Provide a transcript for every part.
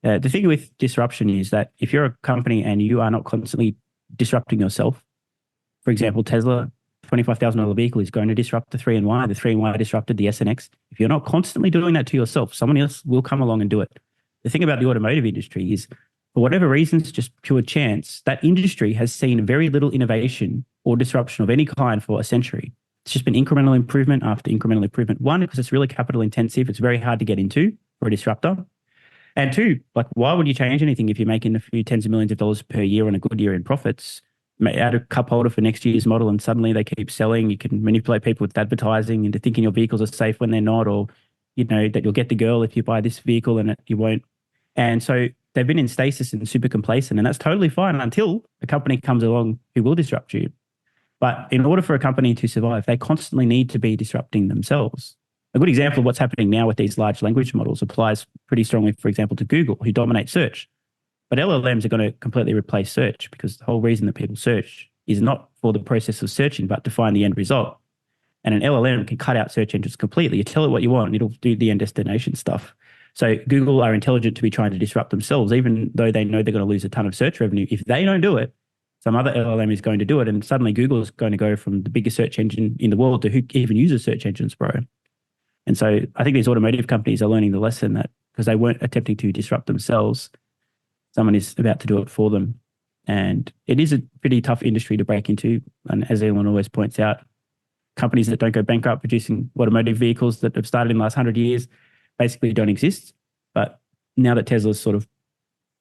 The thing with disruption is that if you're a company and you are not constantly disrupting yourself, for example, Tesla, $25,000 vehicle is going to disrupt the 3 and Y. The 3 and Y disrupted the S and X. If you're not constantly doing that to yourself, someone else will come along and do it. The thing about the automotive industry is, for whatever reasons, just pure chance, that industry has seen very little innovation or disruption of any kind for a century. It's just been incremental improvement after incremental improvement. One, because it's really capital intensive. It's very hard to get into for a disruptor. And two, like, why would you change anything if you're making a few tens of millions of dollars per year on a good year in profits? Add a cup holder for next year's model and suddenly they keep selling. You can manipulate people with advertising into thinking your vehicles are safe when they're not, or, you know, that you'll get the girl if you buy this vehicle and you won't. And so they've been in stasis and super complacent, and that's totally fine until a company comes along who will disrupt you. But in order for a company to survive, they constantly need to be disrupting themselves. A good example of what's happening now with these large language models applies pretty strongly, for example, to Google, who dominate search. But LLMs are going to completely replace search, because the whole reason that people search is not for the process of searching, but to find the end result. And an LLM can cut out search engines completely. You tell it what you want, and it'll do the end destination stuff. So Google are intelligent to be trying to disrupt themselves, even though they know they're going to lose a ton of search revenue. If they don't do it, some other LLM is going to do it. And suddenly Google is going to go from the biggest search engine in the world to who even uses search engines, bro. And so I think these automotive companies are learning the lesson that because they weren't attempting to disrupt themselves, someone is about to do it for them. And it is a pretty tough industry to break into. And as Elon always points out, companies that don't go bankrupt producing automotive vehicles that have started in the last 100 years basically don't exist. But now that Tesla's sort of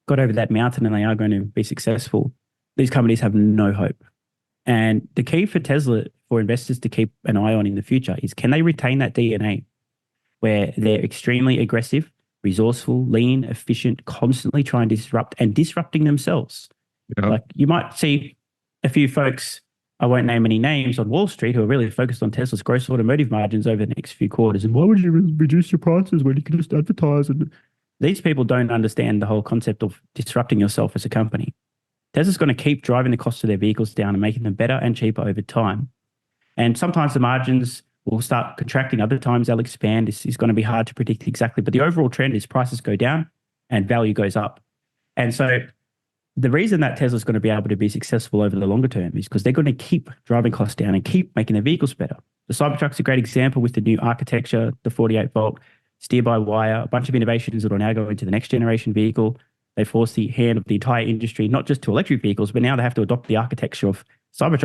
got over that mountain and they are going to be successful, these companies have no hope. And the key for Tesla, for investors to keep an eye on in the future, is can they retain that DNA where they're extremely aggressive, resourceful, lean, efficient, constantly trying to disrupt and disrupting themselves. Yeah. Like you might see a few folks, I won't name any names, on Wall Street who are really focused on Tesla's gross automotive margins over the next few quarters. And why would you reduce your prices when you can just advertise? And these people don't understand the whole concept of disrupting yourself as a company. Tesla's going to keep driving the cost of their vehicles down and making them better and cheaper over time. And sometimes the margins will start contracting. Other times they'll expand. This is going to be hard to predict exactly. But the overall trend is prices go down and value goes up. And so the reason that Tesla's going to be able to be successful over the longer term is because they're going to keep driving costs down and keep making their vehicles better. The Cybertruck's a great example with the new architecture, the 48-volt steer-by-wire, a bunch of innovations that will now go into the next generation vehicle. They force the hand of the entire industry, not just to electric vehicles, but now they have to adopt the architecture of Cybertruck.